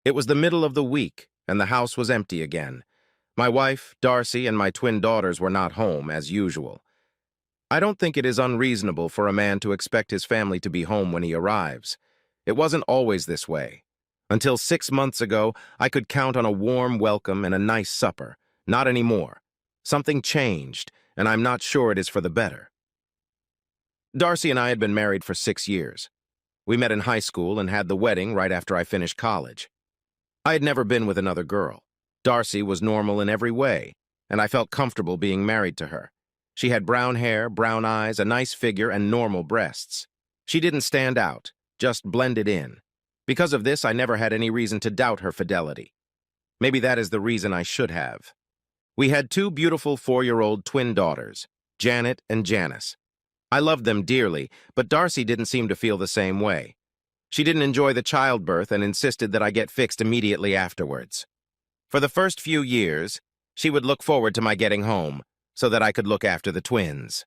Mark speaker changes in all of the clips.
Speaker 1: It was the middle of the week, and the house was empty again. My wife, Darcy, and my twin daughters were not home, as usual. I don't think it is unreasonable for a man to expect his family to be home when he arrives. It wasn't always this way. Until 6 months ago, I could count on a warm welcome and a nice supper. Not anymore. Something changed, and I'm not sure it is for the better. Darcy and I had been married for 6 years. We met in high school and had the wedding right after I finished college. I had never been with another girl. Darcy was normal in every way, and I felt comfortable being married to her. She had brown hair, brown eyes, a nice figure, and normal breasts. She didn't stand out, just blended in. Because of this, I never had any reason to doubt her fidelity. Maybe that is the reason I should have. We had two beautiful 4-year-old twin daughters, Janet and Janice. I loved them dearly, but Darcy didn't seem to feel the same way. She didn't enjoy the childbirth and insisted that I get fixed immediately afterwards. For the first few years, she would look forward to my getting home so that I could look after the twins.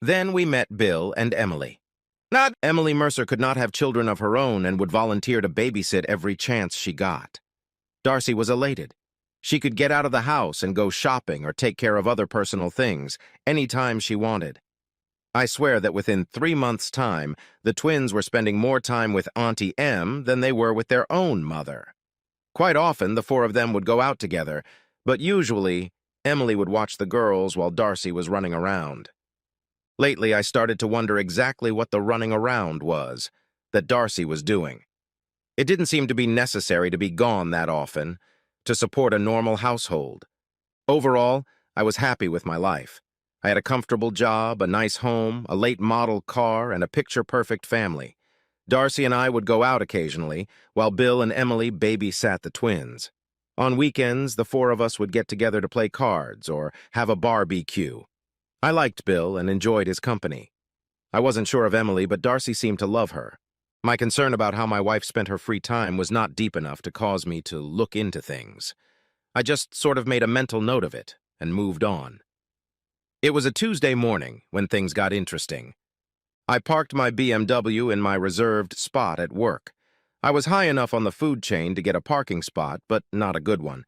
Speaker 1: Then we met Bill and Emily. Not Emily Mercer could not have children of her own and would volunteer to babysit every chance she got. Darcy was elated. She could get out of the house and go shopping or take care of other personal things anytime she wanted. I swear that within 3 months' time, the twins were spending more time with Auntie Em than they were with their own mother. Quite often, the four of them would go out together, but usually, Emily would watch the girls while Darcy was running around. Lately, I started to wonder exactly what the running around was that Darcy was doing. It didn't seem to be necessary to be gone that often to support a normal household. Overall, I was happy with my life. I had a comfortable job, a nice home, a late-model car, and a picture-perfect family. Darcy and I would go out occasionally, while Bill and Emily babysat the twins. On weekends, the four of us would get together to play cards or have a barbecue. I liked Bill and enjoyed his company. I wasn't sure of Emily, but Darcy seemed to love her. My concern about how my wife spent her free time was not deep enough to cause me to look into things. I just sort of made a mental note of it and moved on. It was a Tuesday morning when things got interesting. I parked my BMW in my reserved spot at work. I was high enough on the food chain to get a parking spot, but not a good one.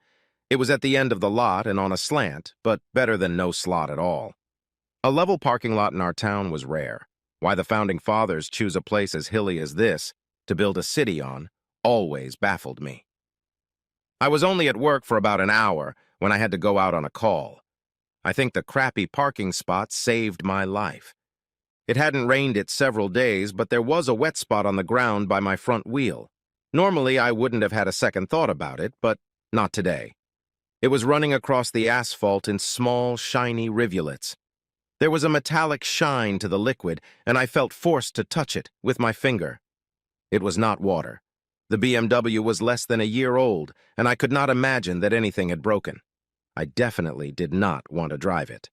Speaker 1: It was at the end of the lot and on a slant, but better than no slot at all. A level parking lot in our town was rare. Why the founding fathers choose a place as hilly as this to build a city on always baffled me. I was only at work for about an hour when I had to go out on a call. I think the crappy parking spot saved my life. It hadn't rained it several days, but there was a wet spot on the ground by my front wheel. Normally, I wouldn't have had a second thought about it, but not today. It was running across the asphalt in small, shiny rivulets. There was a metallic shine to the liquid, and I felt forced to touch it with my finger. It was not water. The BMW was less than a year old, and I could not imagine that anything had broken. I definitely did not want to drive it.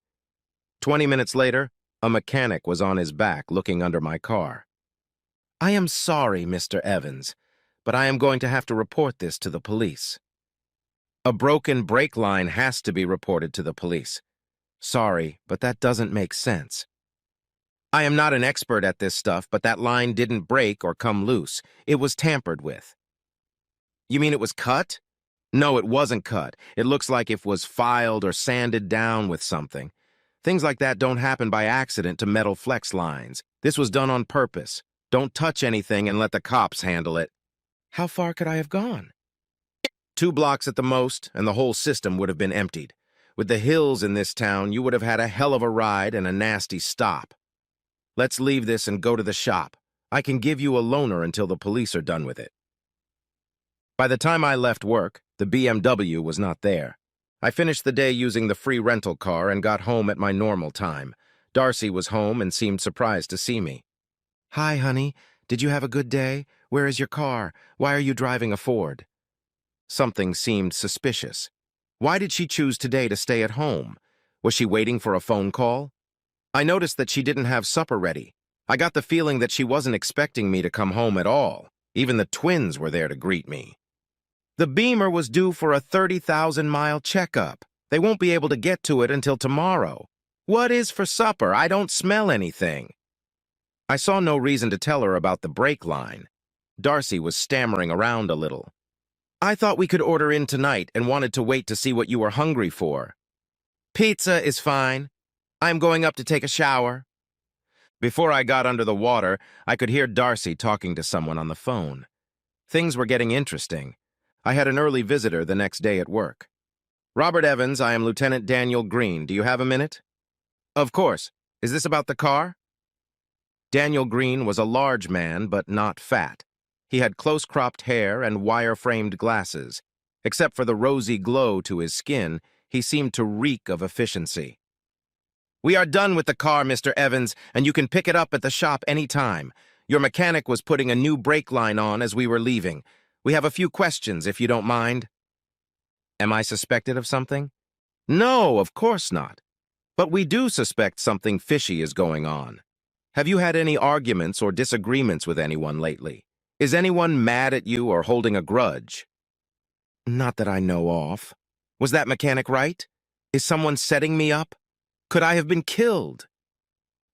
Speaker 1: 20 minutes later, a mechanic was on his back looking under my car. "I am sorry, Mr. Evans, but I am going to have to report this to the police." A broken brake line has to be reported to the police. Sorry, but that doesn't make sense. I am not an expert at this stuff, but that line didn't break or come loose. It was tampered with. You mean it was cut? No, it wasn't cut. It looks like it was filed or sanded down with something. Things like that don't happen by accident to metal flex lines. This was done on purpose. Don't touch anything and let the cops handle it. How far could I have gone? 2 blocks at the most, and the whole system would have been emptied. With the hills in this town, you would have had a hell of a ride and a nasty stop. Let's leave this and go to the shop. I can give you a loaner until the police are done with it. By the time I left work, the BMW was not there. I finished the day using the free rental car and got home at my normal time. Darcy was home and seemed surprised to see me. "Hi, honey. Did you have a good day? Where is your car? Why are you driving a Ford?" Something seemed suspicious. Why did she choose today to stay at home? Was she waiting for a phone call? I noticed that she didn't have supper ready. I got the feeling that she wasn't expecting me to come home at all. Even the twins were there to greet me. The Beamer was due for a 30,000-mile checkup. They won't be able to get to it until tomorrow. What is for supper? I don't smell anything. I saw no reason to tell her about the brake line. Darcy was stammering around a little. I thought we could order in tonight and wanted to wait to see what you were hungry for. Pizza is fine. I'm going up to take a shower. Before I got under the water, I could hear Darcy talking to someone on the phone. Things were getting interesting. I had an early visitor the next day at work. Robert Evans, I am Lieutenant Daniel Green. Do you have a minute? Of course. Is this about the car? Daniel Green was a large man, but not fat. He had close-cropped hair and wire-framed glasses. Except for the rosy glow to his skin, he seemed to reek of efficiency. We are done with the car, Mr. Evans, and you can pick it up at the shop any time. Your mechanic was putting a new brake line on as we were leaving. We have a few questions, if you don't mind. Am I suspected of something? No, of course not. But we do suspect something fishy is going on. Have you had any arguments or disagreements with anyone lately? Is anyone mad at you or holding a grudge? Not that I know of. Was that mechanic right? Is someone setting me up? Could I have been killed?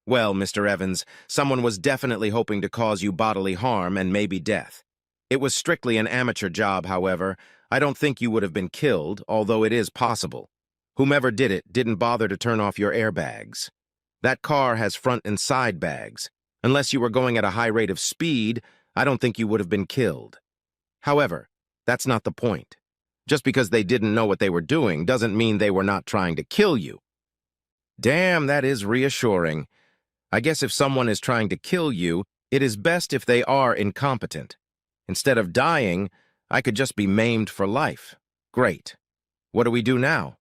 Speaker 1: Well, Mr. Evans, someone was definitely hoping to cause you bodily harm and maybe death. It was strictly an amateur job, however. I don't think you would have been killed, although it is possible. Whomever did it didn't bother to turn off your airbags. That car has front and side bags. Unless you were going at a high rate of speed, I don't think you would have been killed. However, that's not the point. Just because they didn't know what they were doing doesn't mean they were not trying to kill you. Damn, that is reassuring. I guess if someone is trying to kill you, it is best if they are incompetent. Instead of dying, I could just be maimed for life. Great. What do we do now?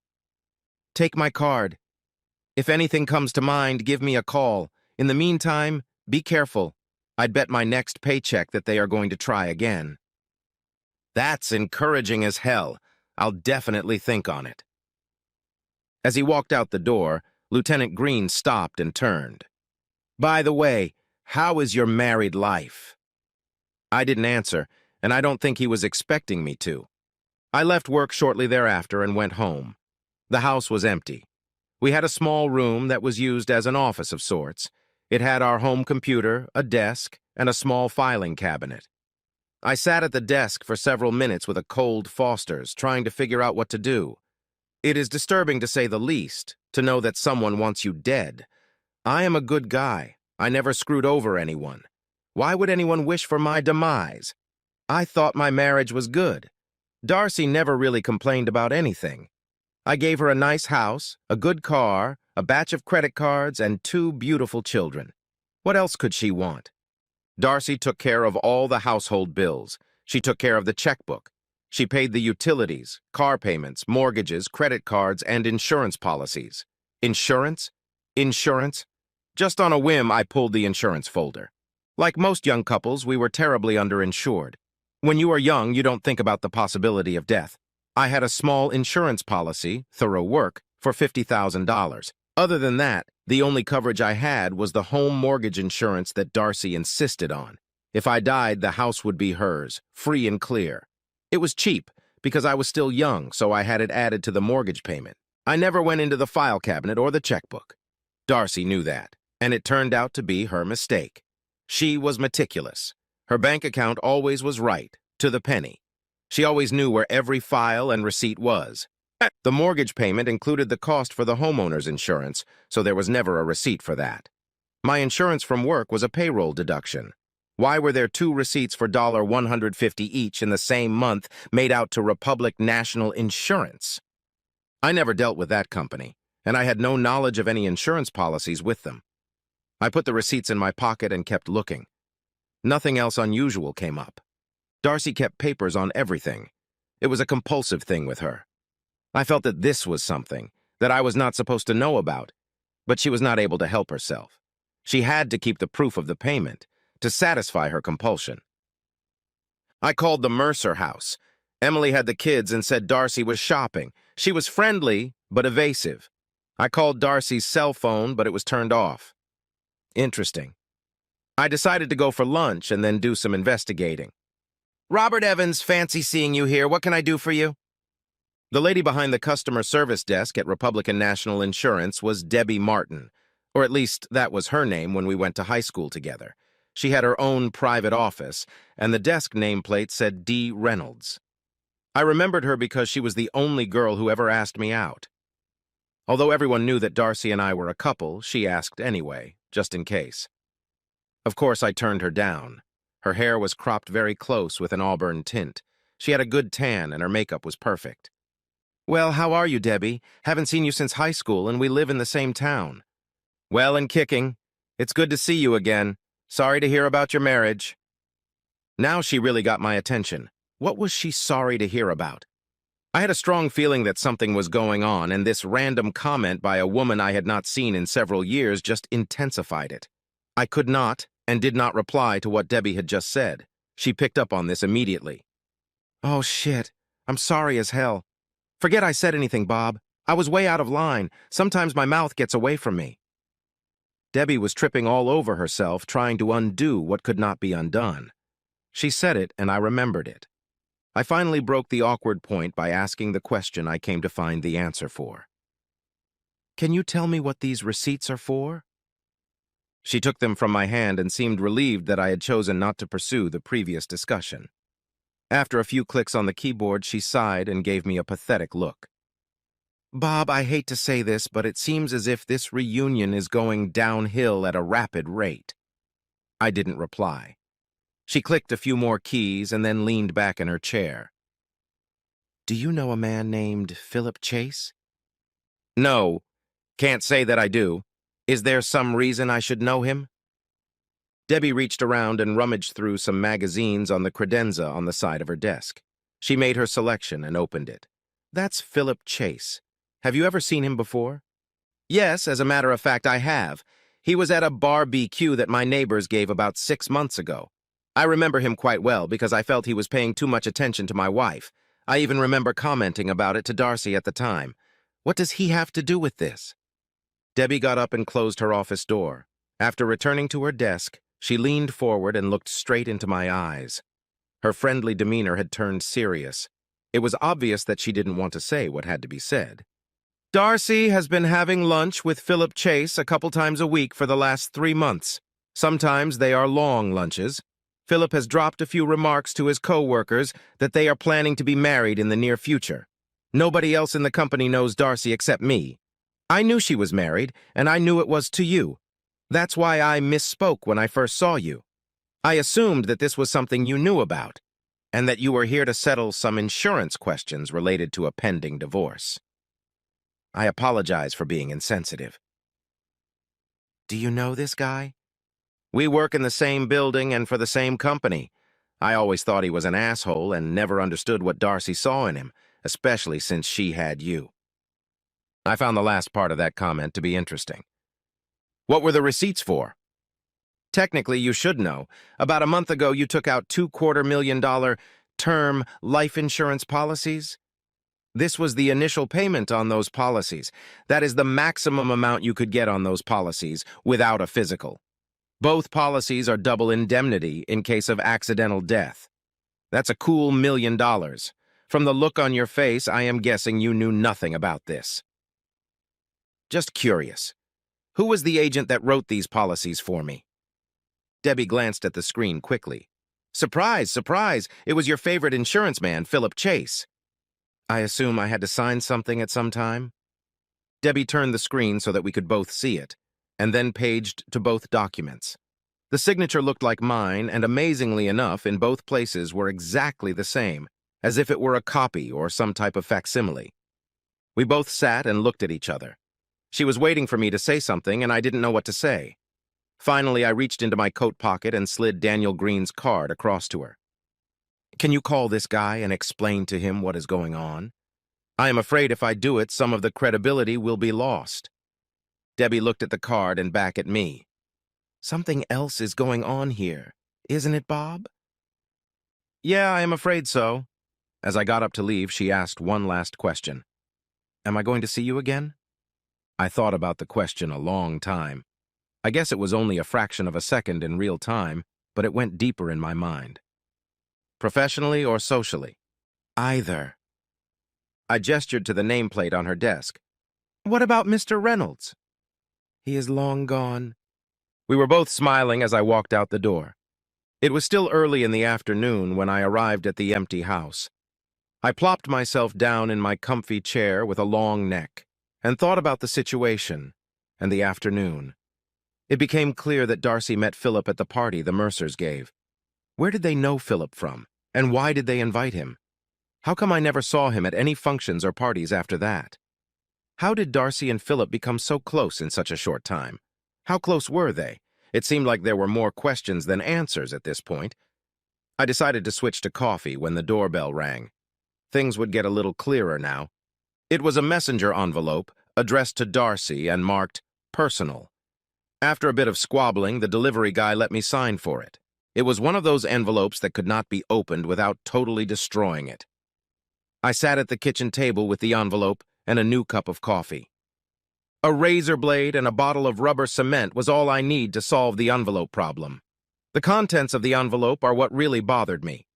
Speaker 1: Take my card. If anything comes to mind, give me a call. In the meantime, be careful. I'd bet my next paycheck that they are going to try again. That's encouraging as hell. I'll definitely think on it. As he walked out the door, Lieutenant Green stopped and turned. By the way, how is your married life? I didn't answer, and I don't think he was expecting me to. I left work shortly thereafter and went home. The house was empty. We had a small room that was used as an office of sorts. It had our home computer, a desk, and a small filing cabinet. I sat at the desk for several minutes with a cold Foster's, trying to figure out what to do. It is disturbing, to say the least, to know that someone wants you dead. I am a good guy. I never screwed over anyone. Why would anyone wish for my demise? I thought my marriage was good. Darcy never really complained about anything. I gave her a nice house, a good car, a batch of credit cards, and 2 beautiful children. What else could she want? Darcy took care of all the household bills. She took care of the checkbook. She paid the utilities, car payments, mortgages, credit cards, and insurance policies. Insurance? Insurance? Just on a whim, I pulled the insurance folder. Like most young couples, we were terribly underinsured. When you are young, you don't think about the possibility of death. I had a small insurance policy, thorough work, for $50,000. Other than that, the only coverage I had was the home mortgage insurance that Darcy insisted on. If I died, the house would be hers, free and clear. It was cheap, because I was still young, so I had it added to the mortgage payment. I never went into the file cabinet or the checkbook. Darcy knew that, and it turned out to be her mistake. She was meticulous. Her bank account always was right, to the penny. She always knew where every file and receipt was. The mortgage payment included the cost for the homeowner's insurance, so there was never a receipt for that. My insurance from work was a payroll deduction. Why were there 2 receipts for $150 each in the same month made out to Republic National Insurance? I never dealt with that company, and I had no knowledge of any insurance policies with them. I put the receipts in my pocket and kept looking. Nothing else unusual came up. Darcy kept papers on everything. It was a compulsive thing with her. I felt that this was something that I was not supposed to know about, but she was not able to help herself. She had to keep the proof of the payment to satisfy her compulsion. I called the Mercer house. Emily had the kids and said Darcy was shopping. She was friendly, but evasive. I called Darcy's cell phone, but it was turned off. Interesting. I decided to go for lunch and then do some investigating. Robert Evans, fancy seeing you here. What can I do for you? The lady behind the customer service desk at Republican National Insurance was Debbie Martin, or at least that was her name when we went to high school together. She had her own private office, and the desk nameplate said D. Reynolds. I remembered her because she was the only girl who ever asked me out. Although everyone knew that Darcy and I were a couple, she asked anyway, just in case. Of course, I turned her down. Her hair was cropped very close with an auburn tint. She had a good tan and her makeup was perfect. "Well, how are you, Debbie? Haven't seen you since high school and we live in the same town." "Well and kicking. It's good to see you again. Sorry to hear about your marriage." Now she really got my attention. What was she sorry to hear about? I had a strong feeling that something was going on, and this random comment by a woman I had not seen in several years just intensified it. I could not and did not reply to what Debbie had just said. She picked up on this immediately. "Oh, shit. I'm sorry as hell. Forget I said anything, Bob. I was way out of line. Sometimes my mouth gets away from me." Debbie was tripping all over herself, trying to undo what could not be undone. She said it, and I remembered it. I finally broke the awkward point by asking the question I came to find the answer for. "Can you tell me what these receipts are for?" She took them from my hand and seemed relieved that I had chosen not to pursue the previous discussion. After a few clicks on the keyboard, she sighed and gave me a pathetic look. "Bob, I hate to say this, but it seems as if this reunion is going downhill at a rapid rate." I didn't reply. She clicked a few more keys and then leaned back in her chair. "Do you know a man named Philip Chase?" "No, can't say that I do. Is there some reason I should know him?" Debbie reached around and rummaged through some magazines on the credenza on the side of her desk. She made her selection and opened it. "That's Philip Chase. Have you ever seen him before?" "Yes, as a matter of fact, I have. He was at a barbecue that my neighbors gave about 6 months ago. I remember him quite well because I felt he was paying too much attention to my wife. I even remember commenting about it to Darcy at the time. What does he have to do with this?" Debbie got up and closed her office door. After returning to her desk, she leaned forward and looked straight into my eyes. Her friendly demeanor had turned serious. It was obvious that she didn't want to say what had to be said. "Darcy has been having lunch with Philip Chase a couple times a week for the last 3 months. Sometimes they are long lunches. Philip has dropped a few remarks to his co-workers that they are planning to be married in the near future. Nobody else in the company knows Darcy except me. I knew she was married, and I knew it was to you. That's why I misspoke when I first saw you. I assumed that this was something you knew about, and that you were here to settle some insurance questions related to a pending divorce. I apologize for being insensitive." "Do you know this guy?" "We work in the same building and for the same company. I always thought he was an asshole and never understood what Darcy saw in him, especially since she had you." I found the last part of that comment to be interesting. "What were the receipts for?" "Technically, you should know. About a month ago, you took out $250,000 term life insurance policies. This was the initial payment on those policies. That is the maximum amount you could get on those policies without a physical. Both policies are double indemnity in case of accidental death. That's a cool $1,000,000. From the look on your face, I am guessing you knew nothing about this." "Just curious. Who was the agent that wrote these policies for me?" Debbie glanced at the screen quickly. "Surprise, surprise! It was your favorite insurance man, Philip Chase." "I assume I had to sign something at some time?" Debbie turned the screen so that we could both see it, and then paged to both documents. The signature looked like mine, and amazingly enough, in both places were exactly the same, as if it were a copy or some type of facsimile. We both sat and looked at each other. She was waiting for me to say something, and I didn't know what to say. Finally, I reached into my coat pocket and slid Daniel Green's card across to her. "Can you call this guy and explain to him what is going on? I am afraid if I do it, some of the credibility will be lost." Debbie looked at the card and back at me. "Something else is going on here, isn't it, Bob?" "Yeah, I am afraid so." As I got up to leave, she asked one last question. "Am I going to see you again?" I thought about the question a long time. I guess it was only a fraction of a second in real time, but it went deeper in my mind. "Professionally or socially?" "Either." I gestured to the nameplate on her desk. "What about Mr. Reynolds?" "He is long gone." We were both smiling as I walked out the door. It was still early in the afternoon when I arrived at the empty house. I plopped myself down in my comfy chair with a long neck and thought about the situation and the afternoon. It became clear that Darcy met Philip at the party the Mercers gave. Where did they know Philip from, and why did they invite him? How come I never saw him at any functions or parties after that? How did Darcy and Philip become so close in such a short time? How close were they? It seemed like there were more questions than answers at this point. I decided to switch to coffee when the doorbell rang. Things would get a little clearer now. It was a messenger envelope addressed to Darcy and marked personal. After a bit of squabbling, the delivery guy let me sign for it. It was one of those envelopes that could not be opened without totally destroying it. I sat at the kitchen table with the envelope and a new cup of coffee. A razor blade and a bottle of rubber cement was all I need to solve the envelope problem. The contents of the envelope are what really bothered me.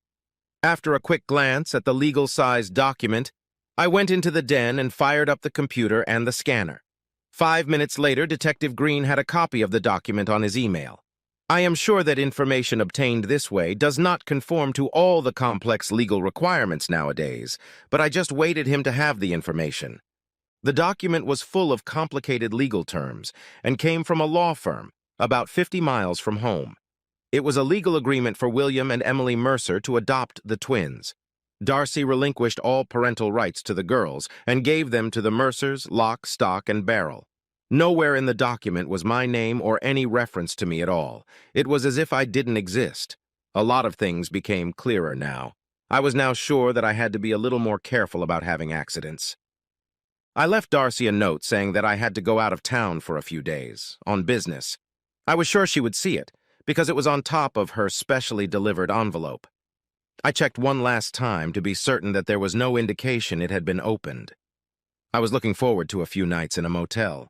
Speaker 1: After a quick glance at the legal-sized document, I went into the den and fired up the computer and the scanner. 5 minutes later, Detective Green had a copy of the document on his email. I am sure that information obtained this way does not conform to all the complex legal requirements nowadays, but I just waited him to have the information. The document was full of complicated legal terms and came from a law firm about 50 miles from home. It was a legal agreement for William and Emily Mercer to adopt the twins. Darcy relinquished all parental rights to the girls and gave them to the Mercers, lock, stock, and barrel. Nowhere in the document was my name or any reference to me at all. It was as if I didn't exist. A lot of things became clearer now. I was now sure that I had to be a little more careful about having accidents. I left Darcy a note saying that I had to go out of town for a few days, on business. I was sure she would see it, because it was on top of her specially delivered envelope. I checked one last time to be certain that there was no indication it had been opened. I was looking forward to a few nights in a motel.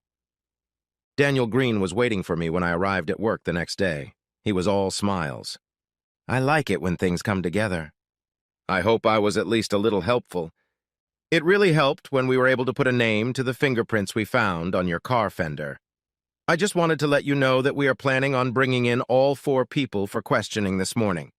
Speaker 1: Daniel Green was waiting for me when I arrived at work the next day. He was all smiles. I like it when things come together. I hope I was at least a little helpful. It really helped when we were able to put a name to the fingerprints we found on your car fender. I just wanted to let you know that we are planning on bringing in all 4 people for questioning this morning.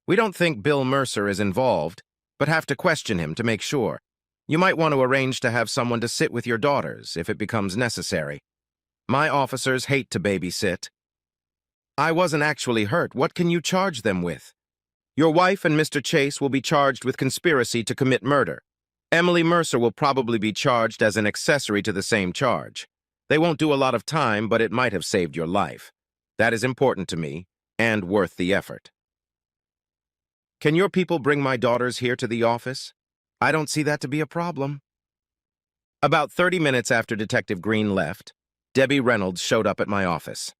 Speaker 1: We don't think Bill Mercer is involved, but have to question him to make sure. You might want to arrange to have someone to sit with your daughters if it becomes necessary. My officers hate to babysit. I wasn't actually hurt. What can you charge them with? Your wife and Mr. Chase will be charged with conspiracy to commit murder. Emily Mercer will probably be charged as an accessory to the same charge. They won't do a lot of time, but it might have saved your life. That is important to me, and worth the effort. Can your people bring my daughters here to the office? I don't see that to be a problem. About 30 minutes after Detective Green left, Debbie Reynolds showed up at my office.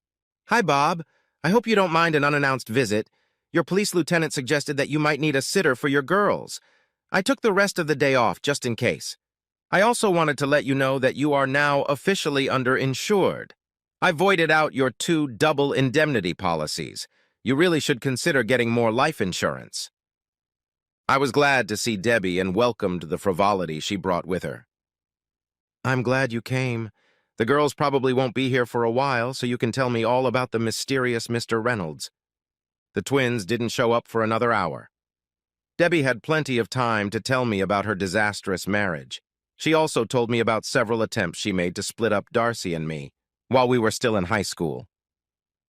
Speaker 1: Hi, Bob. I hope you don't mind an unannounced visit. Your police lieutenant suggested that you might need a sitter for your girls. I took the rest of the day off just in case. I also wanted to let you know that you are now officially underinsured. I voided out your 2 double indemnity policies. You really should consider getting more life insurance. I was glad to see Debbie and welcomed the frivolity she brought with her. I'm glad you came. The girls probably won't be here for a while, so you can tell me all about the mysterious Mr. Reynolds. The twins didn't show up for another hour. Debbie had plenty of time to tell me about her disastrous marriage. She also told me about several attempts she made to split up Darcy and me while we were still in high school.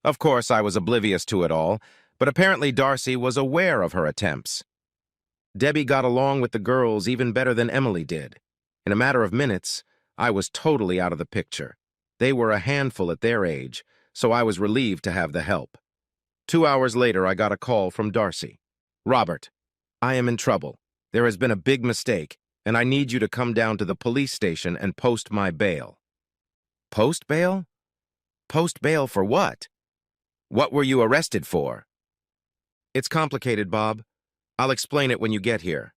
Speaker 1: Of course, I was oblivious to it all, but apparently Darcy was aware of her attempts. Debbie got along with the girls even better than Emily did. In a matter of minutes, I was totally out of the picture. They were a handful at their age, so I was relieved to have the help. 2 hours later, I got a call from Darcy. Robert, I am in trouble. There has been a big mistake, and I need you to come down to the police station and post my bail. Post bail? Post bail for what? What were you arrested for? It's complicated, Bob. I'll explain it when you get here.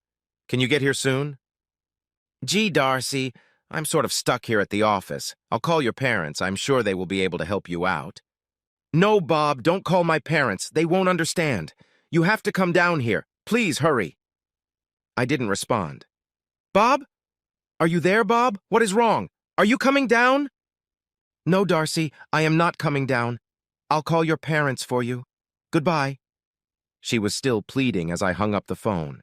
Speaker 1: Can you get here soon? Gee, Darcy, I'm sort of stuck here at the office. I'll call your parents. I'm sure they will be able to help you out. No, Bob, don't call my parents. They won't understand. You have to come down here. Please hurry. I didn't respond. Bob? Are you there, Bob? What is wrong? Are you coming down? No, Darcy, I am not coming down. I'll call your parents for you. Goodbye. She was still pleading as I hung up the phone.